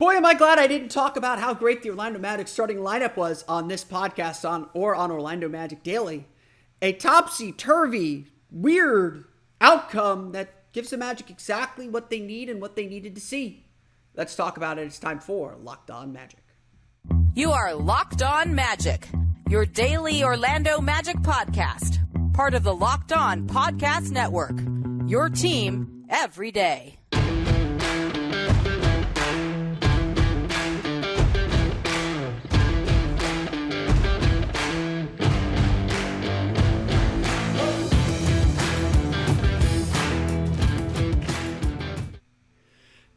Boy, am I glad I didn't talk about how great the Orlando Magic starting lineup was on this podcast on Orlando Magic Daily. A topsy-turvy, weird outcome that gives the Magic exactly what they need and what they needed to see. Let's talk about it. It's time for Locked On Magic. You are Locked On Magic, your daily Orlando Magic podcast. Part of the Locked On Podcast Network, your team every day.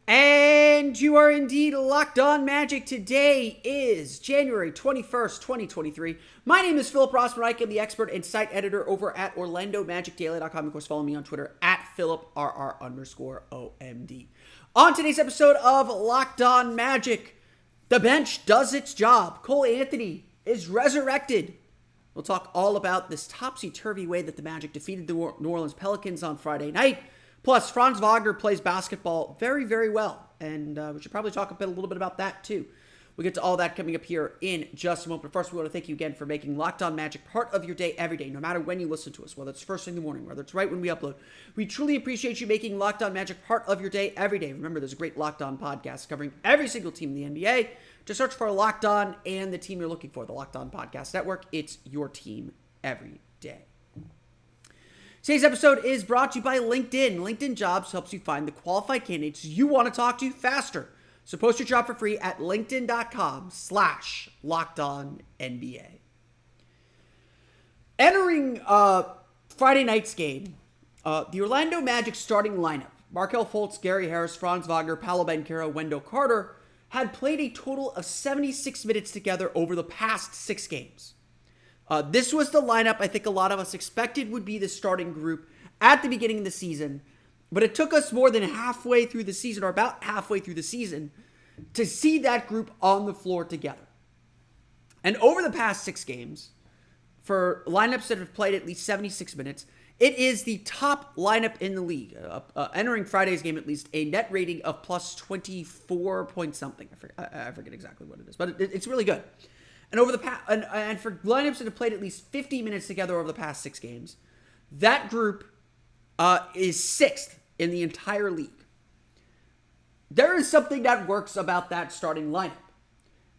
And you are indeed Locked On Magic. Today is January 21st, 2023. My name is Philip Rossman-Reich. I'm the expert and site editor over at OrlandoMagicDaily.com. Of course, follow me on Twitter at PhilipRR_OMD. On today's episode of Locked On Magic, the bench does its job. Cole Anthony is resurrected. We'll talk all about this topsy-turvy way that the Magic defeated the New Orleans Pelicans on Friday night. Plus, Franz Wagner plays basketball very, very well. And we should probably talk a little bit about that, too. We'll get to all that coming up here in just a moment. But first, we want to thank you again for making Locked On Magic part of your day every day, no matter when you listen to us, whether it's first thing in the morning, whether it's right when we upload. We truly appreciate you making Locked On Magic part of your day every day. Remember, there's a great Locked On podcast covering every single team in the NBA. Just search for Locked On and the team you're looking for, the Locked On Podcast Network. It's your team every day. Today's episode is brought to you by LinkedIn. LinkedIn Jobs helps you find the qualified candidates you want to talk to faster. So post your job for free at linkedin.com/LockedOnNBA. Entering Friday night's game, the Orlando Magic starting lineup, Markelle Fultz, Gary Harris, Franz Wagner, Paolo Banchero, Wendell Carter, had played a total of 76 minutes together over the past 6 games. This was the lineup I think a lot of us expected would be the starting group at the beginning of the season, but it took us more than halfway through the season, or about halfway through the season, to see that group on the floor together. And over the past 6 games, for lineups that have played at least 76 minutes, it is the top lineup in the league. Entering Friday's game, at least, a net rating of plus 24 point something. I forget exactly what it is, but it's really good. And over the and for lineups that have played at least 50 minutes together over the past 6 games, that group is 6th in the entire league. There is something that works about that starting lineup.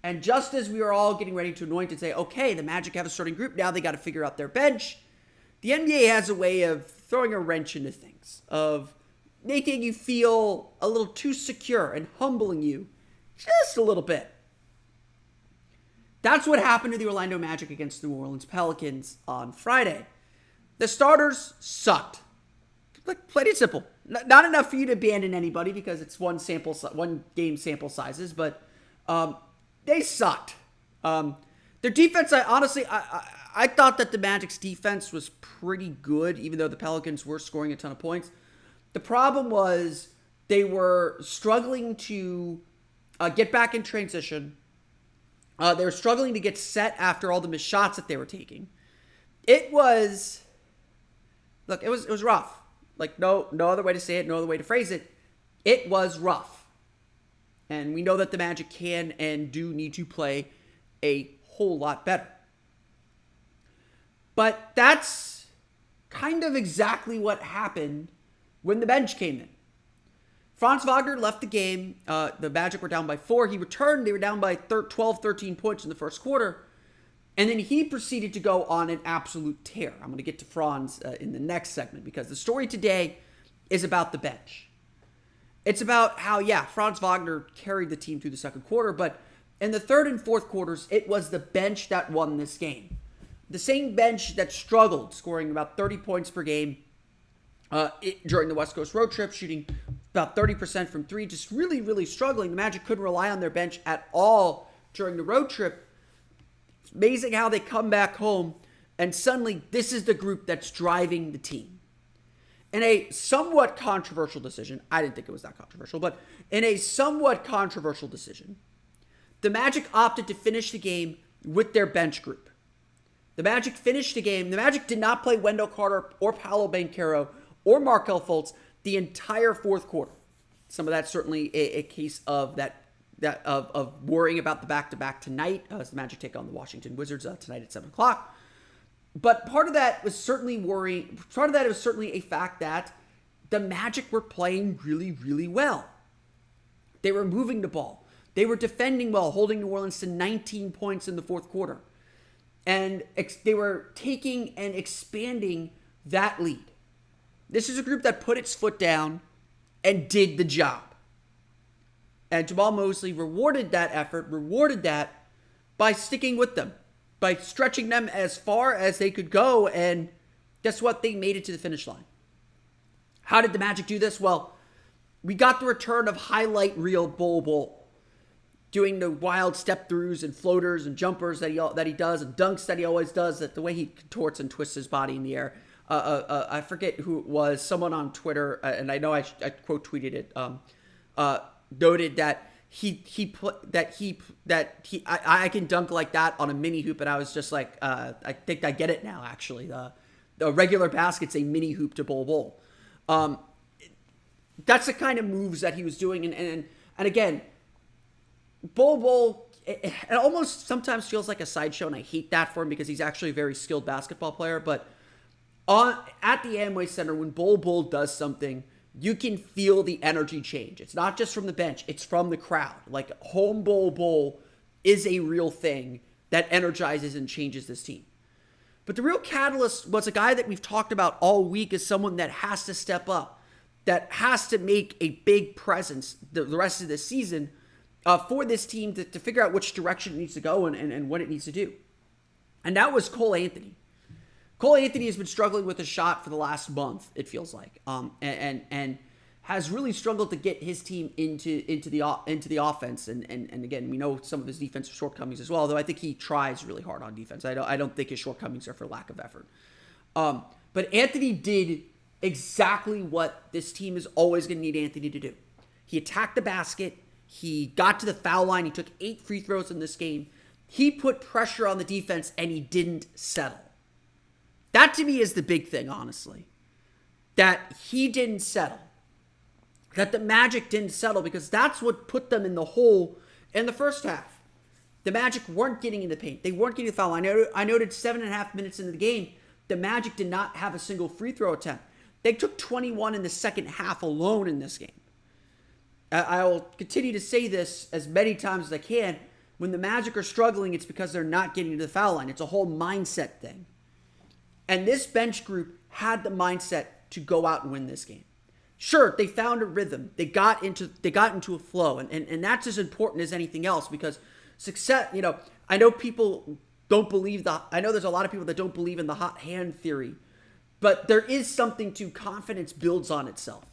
And just as we are all getting ready to anoint and say, okay, the Magic have a starting group, now they got to figure out their bench, the NBA has a way of throwing a wrench into things, of making you feel a little too secure and humbling you just a little bit. That's what happened to the Orlando Magic against the New Orleans Pelicans on Friday. The starters sucked. Plain and simple. Not enough for you to abandon anybody because it's one game sample sizes, but they sucked. Their defense, I thought that the Magic's defense was pretty good, even though the Pelicans were scoring a ton of points. The problem was they were struggling to get back in transition. They were struggling to get set after all the missed shots that they were taking. It was rough. Like, no other way to say it, no other way to phrase it. It was rough. And we know that the Magic can and do need to play a whole lot better. But that's kind of exactly what happened when the bench came in. Franz Wagner left the game. The Magic were down by 4. He returned. They were down by 12, 13 points in the first quarter. And then he proceeded to go on an absolute tear. I'm going to get to Franz in the next segment because the story today is about the bench. It's about how, Franz Wagner carried the team through the second quarter, but in the third and fourth quarters, it was the bench that won this game. The same bench that struggled, scoring about 30 points per game during the West Coast road trip, shooting about 30% from 3, just really, really struggling. The Magic couldn't rely on their bench at all during the road trip. It's amazing how they come back home, and suddenly this is the group that's driving the team. In a somewhat controversial decision, I didn't think it was that controversial, but in a somewhat controversial decision, the Magic opted to finish the game with their bench group. The Magic finished the game. The Magic did not play Wendell Carter or Paolo Banchero or Markelle Fultz the entire fourth quarter. Some of that's certainly a case of that of worrying about the back-to-back tonight as the Magic take on the Washington Wizards tonight at 7 o'clock. But part of that was certainly worrying. Part of that was certainly a fact that the Magic were playing really, really well. They were moving the ball. They were defending well, holding New Orleans to 19 points in the fourth quarter. And they were taking and expanding that lead. This is a group that put its foot down and did the job. And Jamal Mosley rewarded that effort, rewarded that by sticking with them, by stretching them as far as they could go. And guess what? They made it to the finish line. How did the Magic do this? Well, we got the return of highlight reel Bol, doing the wild step-throughs and floaters and jumpers that he does and dunks that he always does, that the way he contorts and twists his body in the air. I forget who it was, someone on Twitter, and I know I quote tweeted it, noted that I can dunk like that on a mini hoop, and I was just like, I think I get it now. Actually, the regular basket's a mini hoop to Bol. That's the kind of moves that he was doing, and again, Bol, it almost sometimes feels like a sideshow, and I hate that for him because he's actually a very skilled basketball player. But at the Amway Center, when Bol does something, you can feel the energy change. It's not just from the bench, it's from the crowd. Like, home Bol is a real thing that energizes and changes this team. But the real catalyst was a guy that we've talked about all week as someone that has to step up, that has to make a big presence the rest of the season for this team to figure out which direction it needs to go and what it needs to do. And that was Cole Anthony. Cole Anthony has been struggling with a shot for the last month, it feels like, and has really struggled to get his team into the offense. And again, we know some of his defensive shortcomings as well, though I think he tries really hard on defense. I don't think his shortcomings are for lack of effort. But Anthony did exactly what this team is always going to need Anthony to do. He attacked the basket. He got to the foul line. He took 8 free throws in this game. He put pressure on the defense, and he didn't settle. That, to me, is the big thing, honestly. That he didn't settle. That the Magic didn't settle, because that's what put them in the hole in the first half. The Magic weren't getting in the paint. They weren't getting the foul line. I noted 7.5 minutes into the game, the Magic did not have a single free throw attempt. They took 21 in the second half alone in this game. I will continue to say this as many times as I can. When the Magic are struggling, it's because they're not getting to the foul line. It's a whole mindset thing. And this bench group had the mindset to go out and win this game. Sure, they found a rhythm. They got into a flow. And that's as important as anything else, because success, I know people don't believe I know there's a lot of people that don't believe in the hot hand theory, but there is something to confidence builds on itself.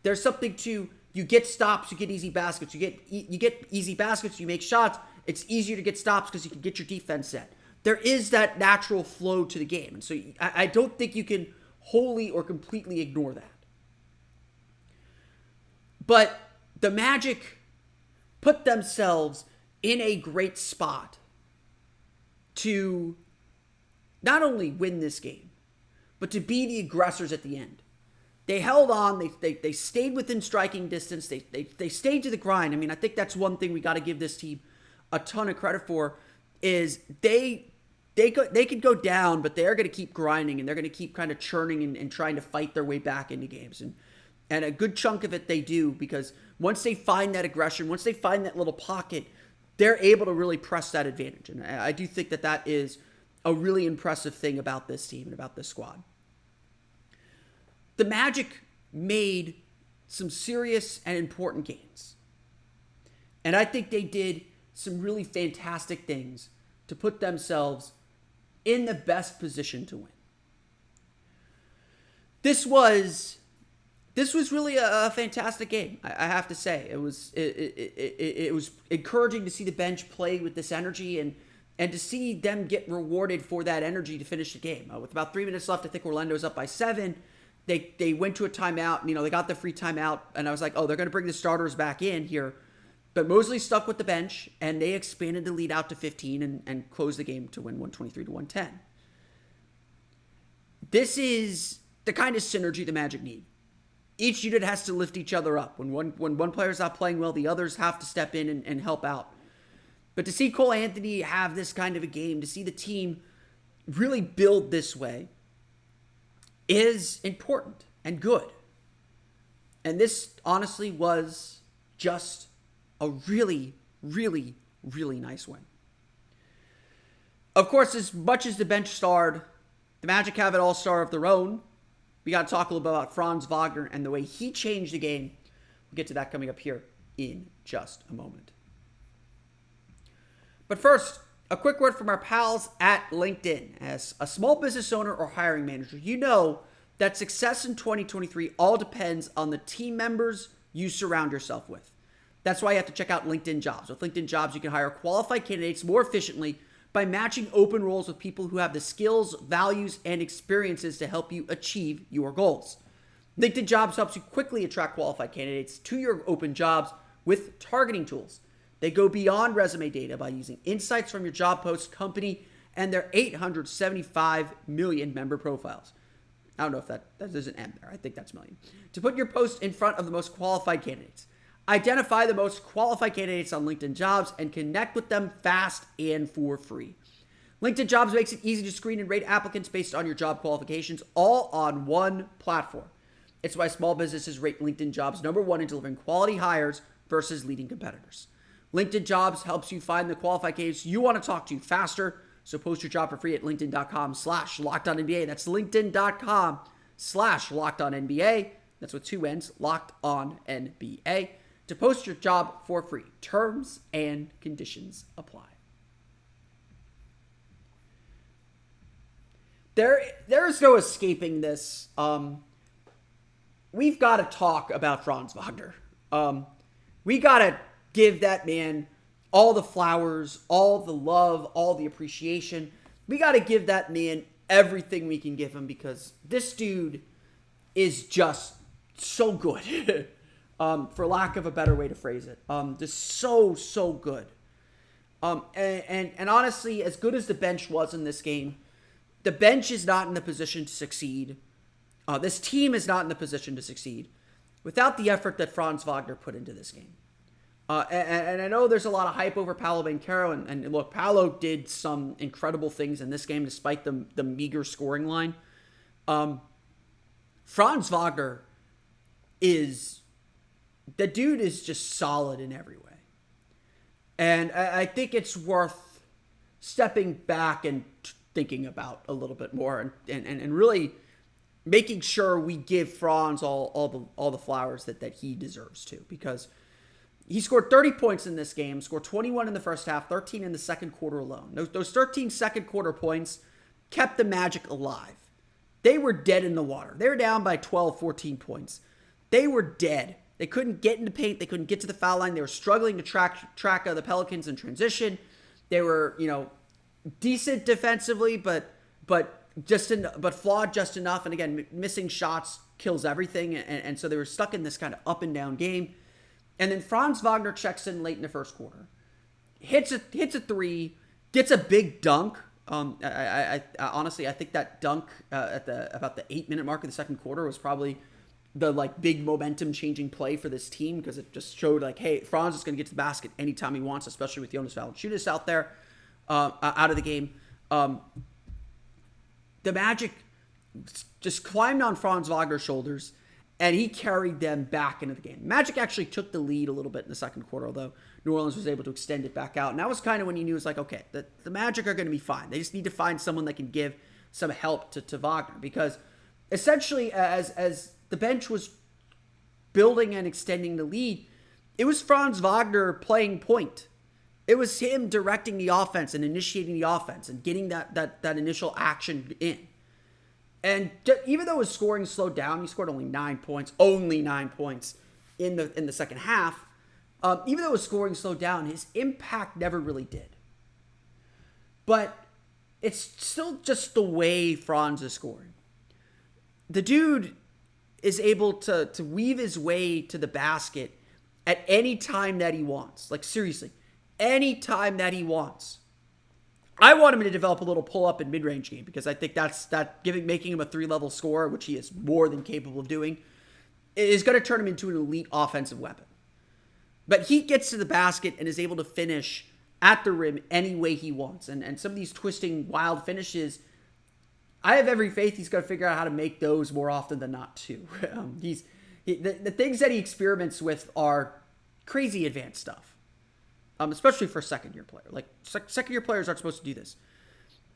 There's something to, you get stops, you get easy baskets. You get easy baskets, you make shots. It's easier to get stops because you can get your defense set. There is that natural flow to the game. And so I don't think you can wholly or completely ignore that. But the Magic put themselves in a great spot to not only win this game, but to be the aggressors at the end. They held on. They stayed within striking distance. They stayed to the grind. I mean, I think that's one thing we got to give this team a ton of credit for, is they could go down, but they're going to keep grinding, and they're going to keep kind of churning and trying to fight their way back into games. And a good chunk of it they do, because once they find that aggression, once they find that little pocket, they're able to really press that advantage. And I do think that is a really impressive thing about this team and about this squad. The Magic made some serious and important gains. And I think they did some really fantastic things to put themselves in the best position to win. This was really a fantastic game, I have to say. It was encouraging to see the bench play with this energy and to see them get rewarded for that energy to finish the game. With about 3 minutes left, I think Orlando's up by 7. They went to a timeout, and, they got the free timeout, and I was like, oh, they're going to bring the starters back in here. But Mosley stuck with the bench, and they expanded the lead out to 15 and closed the game to win 123-110. This is the kind of synergy the Magic need. each unit has to lift each other up. When one player's not playing well, the others have to step in and help out. But to see Cole Anthony have this kind of a game, to see the team really build this way, is important and good. And this honestly was just a really, really, really nice win. Of course, as much as the bench starred, the Magic have an all-star of their own. We got to talk a little bit about Franz Wagner and the way he changed the game. We'll get to that coming up here in just a moment. But first, a quick word from our pals at LinkedIn. As a small business owner or hiring manager, you know that success in 2023 all depends on the team members you surround yourself with. That's why you have to check out LinkedIn Jobs. With LinkedIn Jobs, you can hire qualified candidates more efficiently by matching open roles with people who have the skills, values, and experiences to help you achieve your goals. LinkedIn Jobs helps you quickly attract qualified candidates to your open jobs with targeting tools. They go beyond resume data by using insights from your job post, company, and their 875 million member profiles. I don't know if there's an M there. I think that's million. To put your post in front of the most qualified candidates. Identify the most qualified candidates on LinkedIn Jobs and connect with them fast and for free. LinkedIn Jobs makes it easy to screen and rate applicants based on your job qualifications, all on one platform. It's why small businesses rate LinkedIn Jobs number one in delivering quality hires versus leading competitors. LinkedIn Jobs helps you find the qualified candidates you want to talk to faster. So post your job for free at linkedin.com/LockedOnNBA. That's linkedin.com/LockedOnNBA. That's with two N's, Locked On NBA. To post your job for free. Terms and conditions apply. There's no escaping this. We've got to talk about Franz Wagner. We got to give that man all the flowers, all the love, all the appreciation. We got to give that man everything we can give him because this dude is just so good. For lack of a better way to phrase it. Just so good. And honestly, as good as the bench was in this game, the bench is not in the position to succeed. This team is not in the position to succeed without the effort that Franz Wagner put into this game. And I know there's a lot of hype over Paolo Banchero, and look, Paolo did some incredible things in this game despite the meager scoring line. Franz Wagner the dude is just solid in every way. And I think it's worth stepping back and thinking about a little bit more and really making sure we give Franz all the flowers that he deserves to, because he scored 30 points in this game, scored 21 in the first half, 13 in the second quarter alone. Those 13 second quarter points kept the Magic alive. They were dead in the water. They were down by 12, 14 points. They were dead. They couldn't get into paint. They couldn't get to the foul line. They were struggling to track the Pelicans in transition. They were, decent defensively, but flawed just enough. And again, missing shots kills everything. And so they were stuck in this kind of up and down game. And then Franz Wagner checks in late in the first quarter, hits a three, gets a big dunk. I honestly think that dunk at about the 8-minute mark of the second quarter was probably the big momentum changing play for this team, because it just showed hey, Franz is going to get to the basket anytime he wants, especially with Jonas Valanciunas out there out of the game. The Magic just climbed on Franz Wagner's shoulders, and he carried them back into the game. Magic actually took the lead a little bit in the second quarter, although New Orleans was able to extend it back out. And that was kind of when you knew it was okay, the Magic are going to be fine. They just need to find someone that can give some help to Wagner, because essentially as the bench was building and extending the lead, it was Franz Wagner playing point. It was him directing the offense and initiating the offense and getting that initial action in. And even though his scoring slowed down, he scored only 9 points in the second half. Even though his scoring slowed down, his impact never really did. But it's still just the way Franz is scoring. The dude is able to weave his way to the basket at any time that he wants. Seriously, any time that he wants. I want him to develop a little pull-up and mid-range game, because I think making him a 3-level scorer, which he is more than capable of doing. is going to turn him into an elite offensive weapon. But he gets to the basket and is able to finish at the rim any way he wants. And some of these twisting, wild finishes, I have every faith he's going to figure out how to make those more often than not, too. The things that he experiments with are crazy advanced stuff, especially for a second-year player. Like, second-year players aren't supposed to do this.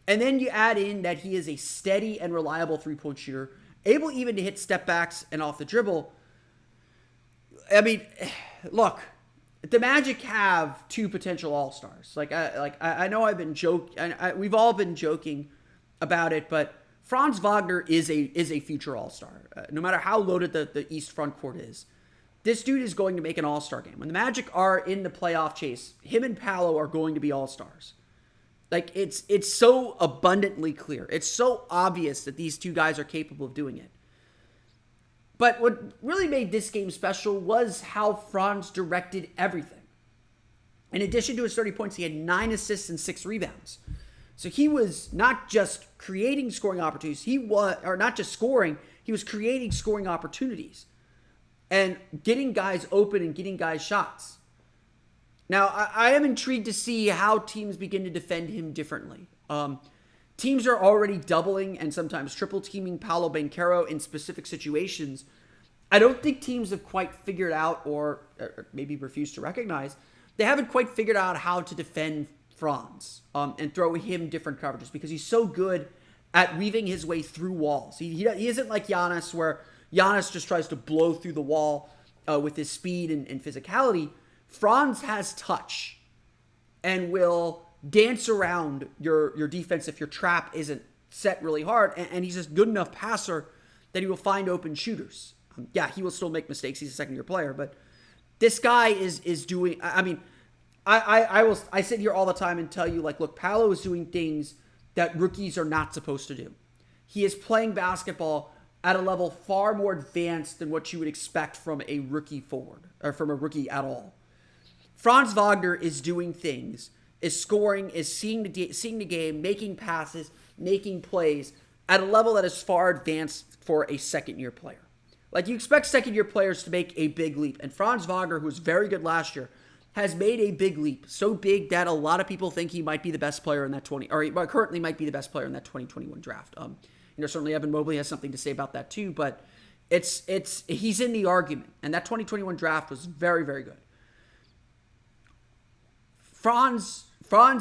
And then you add in that he is a steady and reliable three-point shooter, able even to hit step backs and off the dribble. I mean, look, the Magic have two potential all-stars. I know I've been joking. We've all been joking about it, but Franz Wagner is a future all-star. No matter how loaded the East front court is, this dude is going to make an all-star game. When the Magic are in the playoff chase, him and Paolo are going to be all-stars. Like, it's so abundantly clear. It's so obvious that these two guys are capable of doing it. But what really made this game special was how Franz directed everything. In addition to his 30 points, he had 9 assists and 6 rebounds. So he was not just creating scoring opportunities, he was creating scoring opportunities and getting guys open and getting guys shots. Now, I am intrigued to see how teams begin to defend him differently. Teams are already doubling and sometimes triple teaming Paolo Banchero in specific situations. I don't think teams have quite figured out, or maybe refused to recognize, they haven't quite figured out how to defend Franz and throw him different coverages, because he's so good at weaving his way through walls. He isn't like Giannis, where Giannis just tries to blow through the wall with his speed and physicality. Franz has touch and will dance around your defense if your trap isn't set really hard. And he's just good enough passer that he will find open shooters. He will still make mistakes. He's a second-year player. But this guy is doing... I mean, I sit here all the time and tell you, like, look, Paolo is doing things that rookies are not supposed to do. He is playing basketball at a level far more advanced than what you would expect from a rookie forward, or from a rookie at all. Franz Wagner is doing things, is scoring, is seeing the game, making passes, making plays at a level that is far advanced for a second-year player. Like, you expect second-year players to make a big leap, and Franz Wagner, who was very good last year, has made a big leap, so big that a lot of people think he might be the best player in that he currently might be the best player in that 2021 draft. Certainly Evan Mobley has something to say about that too, but he's in the argument, and that 2021 draft was very, very good. Franz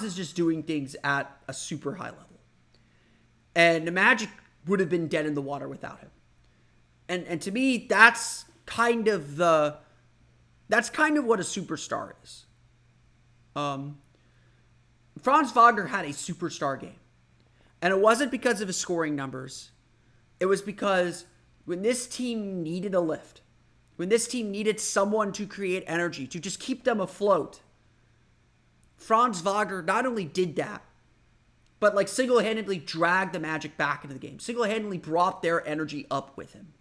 is just doing things at a super high level. And the Magic would have been dead in the water without him. And to me, that's kind of what a superstar is. Franz Wagner had a superstar game. And it wasn't because of his scoring numbers. It was because when this team needed a lift, when this team needed someone to create energy, to just keep them afloat, Franz Wagner not only did that, but like single-handedly dragged the Magic back into the game. Single-handedly brought their energy up with him.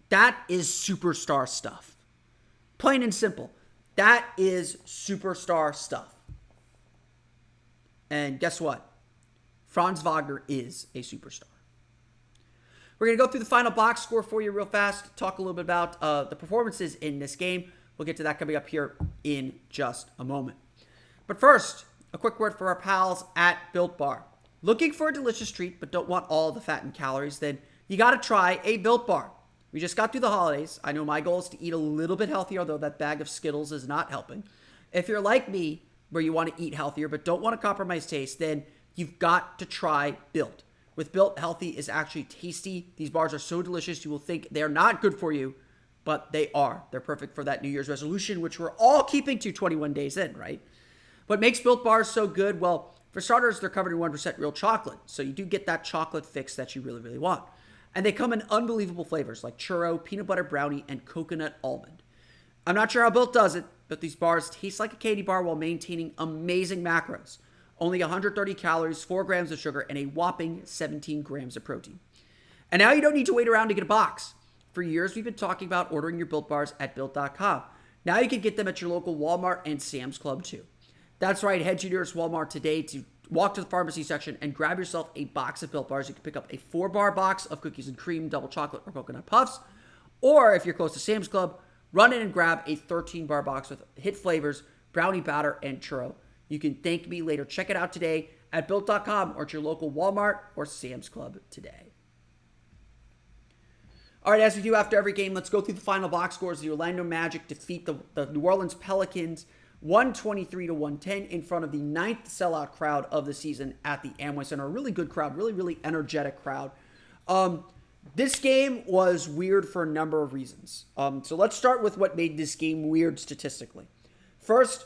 That is superstar stuff. Plain and simple. That is superstar stuff. And guess what? Franz Wagner is a superstar. We're going to go through the final box score for you real fast. Talk a little bit about the performances in this game. We'll get to that coming up here in just a moment. But first, a quick word for our pals at Built Bar. Looking for a delicious treat but don't want all the fat and calories? Then you got to try a Built Bar. We just got through the holidays. I know my goal is to eat a little bit healthier, although that bag of Skittles is not helping. If you're like me, where you want to eat healthier but don't want to compromise taste, then you've got to try Built. With Built, healthy is actually tasty. These bars are so delicious you will think they're not good for you, but they are. They're perfect for that New Year's resolution, which we're all keeping to 21 days in, right? What makes Built bars so good? Well, for starters, they're covered in 1% real chocolate, so you do get that chocolate fix that you really, really want. And they come in unbelievable flavors like churro, peanut butter brownie, and coconut almond. I'm not sure how Built does it, but these bars taste like a candy bar while maintaining amazing macros. Only 130 calories, 4 grams of sugar, and a whopping 17 grams of protein. And now you don't need to wait around to get a box. For years, we've been talking about ordering your Built bars at Built.com. Now you can get them at your local Walmart and Sam's Club too. That's right, head to your nearest Walmart today to walk to the pharmacy section and grab yourself a box of Built bars. You can pick up a 4-bar box of cookies and cream, double chocolate, or coconut puffs, Or if you're close to Sam's Club, run in and grab a 13-bar box with hit flavors, brownie batter, and churro. You can thank me later. Check it out today at Built.com or at your local Walmart or Sam's Club today. All right, as we do after every game, let's go through the final box scores. The Orlando Magic defeat the New Orleans Pelicans 123-110 in front of the 9th sellout crowd of the season at the Amway Center. A really good crowd, really, really energetic crowd. This game was weird for a number of reasons. So let's start with what made this game weird statistically. First,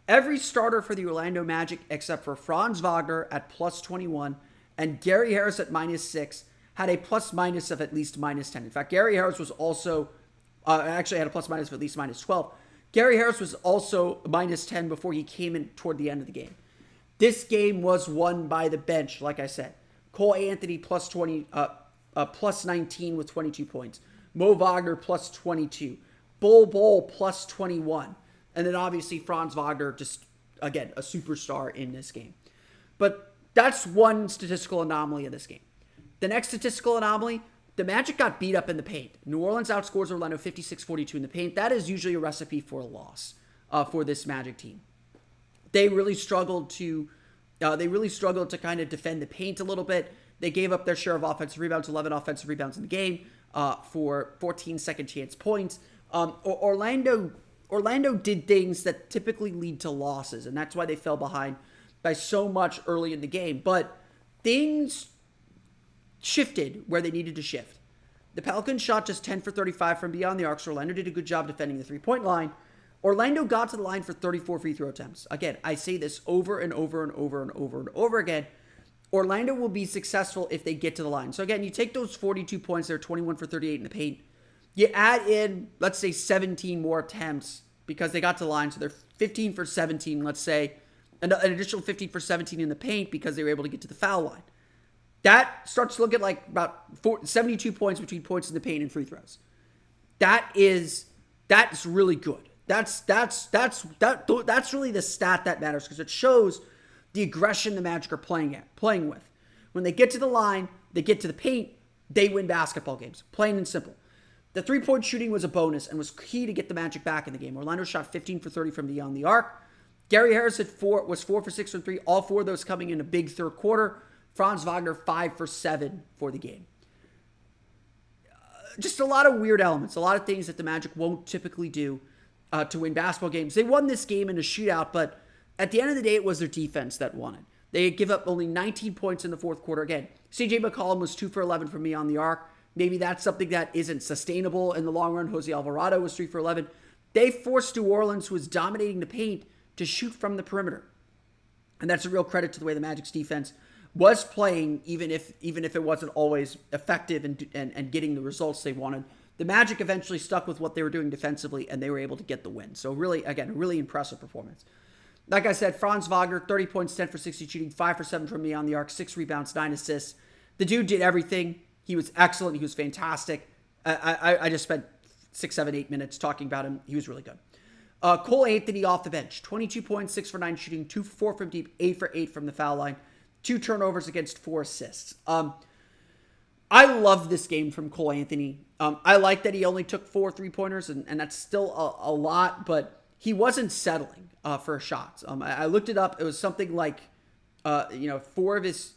every starter for the Orlando Magic except for Franz Wagner at plus 21 and Gary Harris at -6 had a plus-minus of at least -10. In fact, Gary Harris was also, actually had a plus-minus of at least -12. Gary Harris was also -10 before he came in toward the end of the game. This game was won by the bench, like I said. Cole Anthony plus 19 with 22 points. Mo Wagner plus 22. Bol plus 21. And then obviously Franz Wagner, just, again, a superstar in this game. But that's one statistical anomaly of this game. The next statistical anomaly, the Magic got beat up in the paint. New Orleans outscores Orlando 56-42 in the paint. That is usually a recipe for a loss for this Magic team. They really struggled to kind of defend the paint a little bit. They gave up their share of offensive rebounds, 11 offensive rebounds in the game for 14 second chance points. Orlando did things that typically lead to losses, and that's why they fell behind by so much early in the game. But things shifted where they needed to shift. The Pelicans shot just 10 for 35 from beyond the arc, so Orlando did a good job defending the three-point line. Orlando got to the line for 34 free throw attempts. Again, I say this over and over and over and over and over again. Orlando will be successful if they get to the line. So again, you take those 42 points, they're 21 for 38 in the paint. You add in, let's say, 17 more attempts because they got to the line, so they're 15 for 17, let's say, and an additional 15 for 17 in the paint because they were able to get to the foul line. That starts to look at like about 72 points between points in the paint and free throws. That's really good. That's really the stat that matters because it shows the aggression the Magic are playing with. When they get to the line, they get to the paint, they win basketball games. Plain and simple. The three-point shooting was a bonus and was key to get the Magic back in the game. Orlando shot 15 for 30 from beyond the arc. Gary Harris was 4 for 6 from 3, all four of those coming in a big third quarter. Franz Wagner 5 for 7 for the game. Just a lot of weird elements, a lot of things that the Magic won't typically do to win basketball games. They won this game in a shootout, but at the end of the day, it was their defense that won it. They give up only 19 points in the fourth quarter. Again, CJ McCollum was 2 for 11 from beyond the arc. Maybe that's something that isn't sustainable in the long run. Jose Alvarado was 3 for 11. They forced New Orleans, who was dominating the paint, to shoot from the perimeter. And that's a real credit to the way the Magic's defense was playing, even if it wasn't always effective and getting the results they wanted. The Magic eventually stuck with what they were doing defensively, and they were able to get the win. So really, again, a really impressive performance. Like I said, Franz Wagner, 30 points, 10 for 60 shooting, 5 for 7 from beyond the arc, 6 rebounds, 9 assists. The dude did everything. He was excellent. He was fantastic. I just spent 6, 7, 8 minutes talking about him. He was really good. Cole Anthony off the bench, 22 points, 6 for 9 shooting, 2 for 4 from deep, 8 for 8 from the foul line, 2 turnovers against 4 assists. I love this game from Cole Anthony. I like that he only took 4 three-pointers, and that's still a lot, but he wasn't settling for shots. I looked it up. It was something like, 4 of his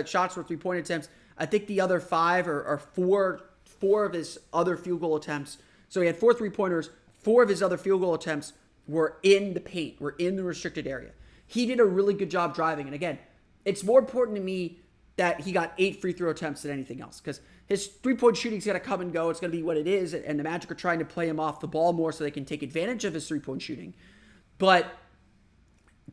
shots were three-point attempts. I think the other 5 are 4 of his other field goal attempts. So he had 4 three-pointers. 4 of his other field goal attempts were in the paint, were in the restricted area. He did a really good job driving. And again, it's more important to me that he got 8 free throw attempts than anything else because his three-point shooting's got to come and go. It's going to be what it is. And the Magic are trying to play him off the ball more so they can take advantage of his three-point shooting. But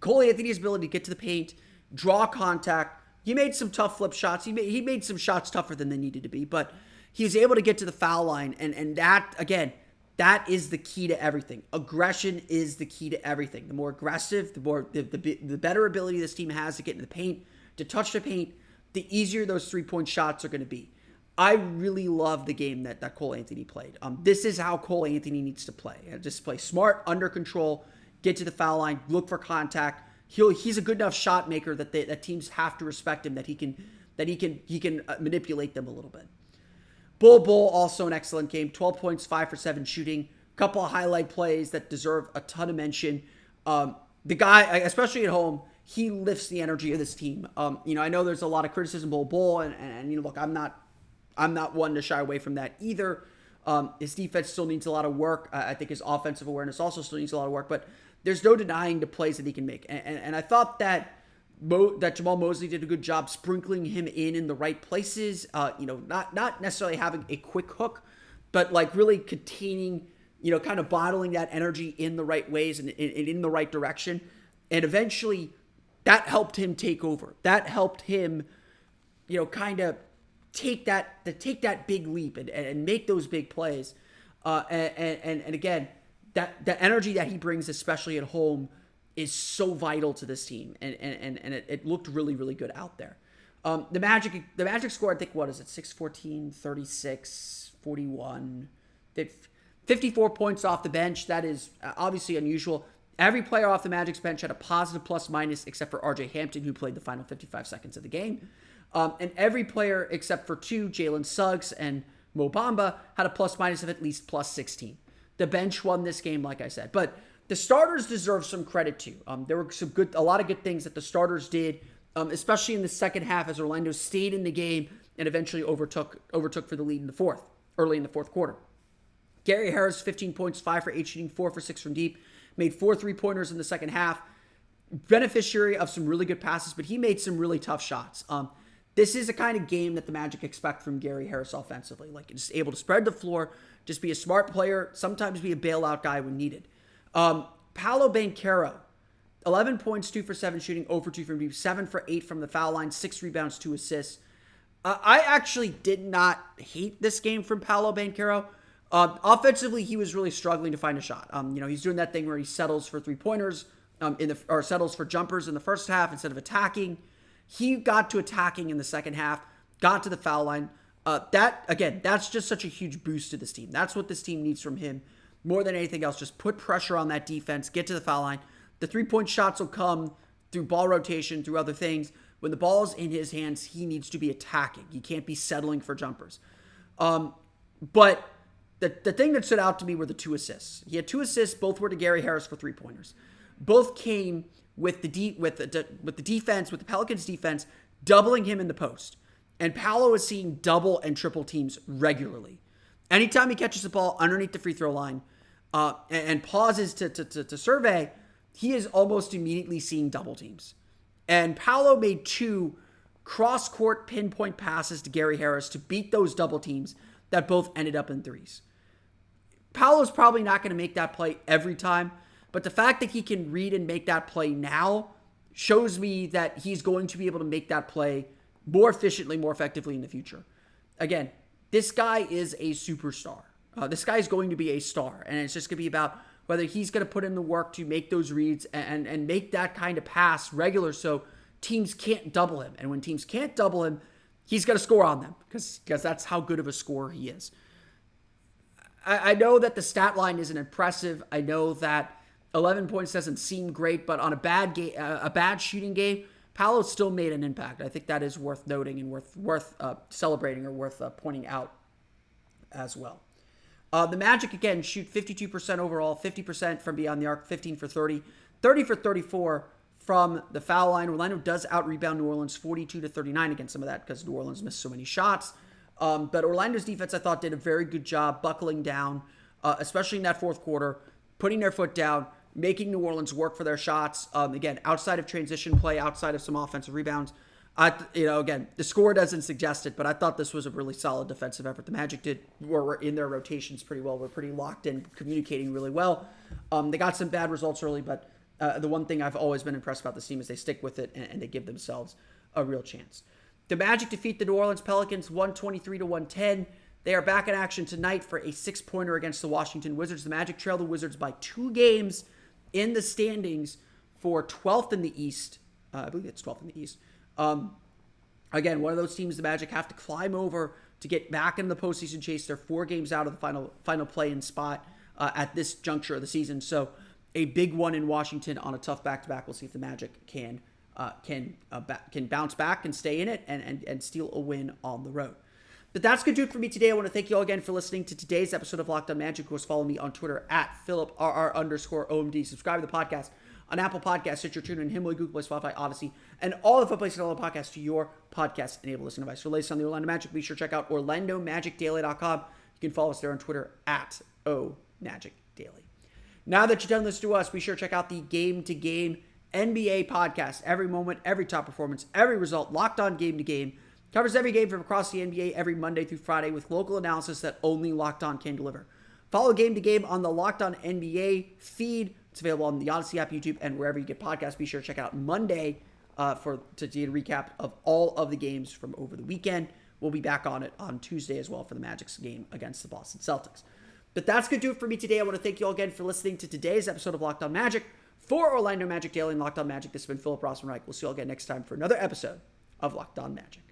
Cole Anthony's ability to get to the paint, draw contact, he made some tough flip shots. He made some shots tougher than they needed to be. But he was able to get to the foul line. And that, again, that is the key to everything. Aggression is the key to everything. The more aggressive, the better ability this team has to get in the paint, to touch the paint, the easier those three-point shots are going to be. I really love the game that Cole Anthony played. This is how Cole Anthony needs to play. Just play smart, under control, get to the foul line, look for contact. He's a good enough shot maker that teams have to respect him, that he can manipulate them a little bit. Bull also an excellent game. 12 points, 5 for 7 shooting. Couple of highlight plays that deserve a ton of mention. The guy, especially at home, he lifts the energy of this team. I know there's a lot of criticism of Bull, and look, I'm not one to shy away from that either. His defense still needs a lot of work. I think his offensive awareness also still needs a lot of work, but there's no denying the plays that he can make. And I thought that Jamal Mosley did a good job sprinkling him in the right places. Not necessarily having a quick hook, but like really containing, kind of bottling that energy in the right ways and in the right direction. And eventually that helped him take over. That helped him, kind of take that big leap and make those big plays. And again, that the energy that he brings, especially at home, is so vital to this team, and it looked really, really good out there. The Magic scored, I think, what is it, 6-14, 36, 41, 54 points off the bench. That is obviously unusual. Every player off the Magic's bench had a positive plus-minus except for RJ Hampton, who played the final 55 seconds of the game. And every player except for two, Jalen Suggs and Mo Bamba, had a plus-minus of at least plus 16. The bench won this game, like I said. But the starters deserve some credit too. There were a lot of good things that the starters did, especially in the second half as Orlando stayed in the game and eventually overtook for the lead early in the fourth quarter. Gary Harris, 15 points, 5 for 8 shooting, 4 for 6 from deep, made 4 3-pointers in the second half. Beneficiary of some really good passes, but he made some really tough shots. This is the kind of game that the Magic expect from Gary Harris offensively. Like, just able to spread the floor, just be a smart player, sometimes be a bailout guy when needed. Paolo Banchero, 11 points, 2 for 7 shooting, 0 for 2 from deep, 7 for 8 from the foul line, 6 rebounds, 2 assists. I actually did not hate this game from Paolo Banchero. Offensively, he was really struggling to find a shot. He's doing that thing where he settles for 3-pointers, or settles for jumpers in the first half instead of attacking. He got to attacking in the second half, got to the foul line. That's just such a huge boost to this team. That's what this team needs from him more than anything else. Just put pressure on that defense, get to the foul line. The 3-point shots will come through ball rotation, through other things. When the ball is in his hands, he needs to be attacking. He can't be settling for jumpers. But the thing that stood out to me were the 2 assists. He had 2 assists, both were to Gary Harris for 3-pointers. Both came with the defense, with the Pelicans defense, doubling him in the post. And Paolo is seeing double and triple teams regularly. Anytime he catches the ball underneath the free throw line and pauses to survey, he is almost immediately seeing double teams. And Paolo made 2 cross-court pinpoint passes to Gary Harris to beat those double teams that both ended up in threes. Paolo's probably not going to make that play every time, but the fact that he can read and make that play now shows me that he's going to be able to make that play more efficiently, more effectively in the future. Again, this guy is a superstar. This guy is going to be a star, and it's just going to be about whether he's going to put in the work to make those reads and make that kind of pass regular so teams can't double him. And when teams can't double him, he's going to score on them because that's how good of a scorer he is. I know that the stat line isn't impressive. I know that 11 points doesn't seem great, but on a bad shooting game, Paolo still made an impact. I think that is worth noting and worth celebrating or worth pointing out as well. The Magic, again, shoot 52% overall, 50% from beyond the arc, 15 for 30, 30 for 34 from the foul line. Orlando does out-rebound New Orleans 42-39 against some of that because New Orleans missed so many shots. But Orlando's defense, I thought, did a very good job buckling down, especially in that fourth quarter, putting their foot down, making New Orleans work for their shots. Again, outside of transition play, outside of some offensive rebounds. Again, the score doesn't suggest it, but I thought this was a really solid defensive effort. The Magic were in their rotations pretty well. We're pretty locked in, communicating really well. They got some bad results early, but the one thing I've always been impressed about this team is they stick with it and they give themselves a real chance. The Magic defeat the New Orleans Pelicans 123-110. They are back in action tonight for a 6-pointer against the Washington Wizards. The Magic trail the Wizards by 2 games in the standings for 12th in the East. I believe it's 12th in the East. Again, one of those teams the Magic have to climb over to get back in the postseason chase. They're 4 games out of the final play-in spot at this juncture of the season. So a big one in Washington on a tough back-to-back. We'll see if the Magic can bounce back and stay in it and steal a win on the road. But that's going to do it for me today. I want to thank you all again for listening to today's episode of Locked On Magic. Of course, follow me on Twitter at PhilipRR_OMD. Subscribe to the podcast on Apple Podcasts, Stitcher, TuneIn, Himalaya, Google Play, Spotify, Odyssey, and all the fun places to download podcasts to your podcast-enabled listening device. For latest on the Orlando Magic, be sure to check out OrlandoMagicDaily.com. You can follow us there on Twitter at OMagicDaily. Now that you're done listening to us, be sure to check out the Game to Game NBA podcast. Every moment, every top performance, every result, Locked On Game to Game. Covers every game from across the NBA every Monday through Friday with local analysis that only Locked On can deliver. Follow Game to Game on the Locked On NBA feed. It's available on the Odyssey app, YouTube, and wherever you get podcasts. Be sure to check out Monday to get a recap of all of the games from over the weekend. We'll be back on it on Tuesday as well for the Magic's game against the Boston Celtics. But that's going to do it for me today. I want to thank you all again for listening to today's episode of Locked On Magic. For Orlando Magic Daily and Locked On Magic, this has been Philip Rossman-Reich. We'll see you all again next time for another episode of Locked On Magic.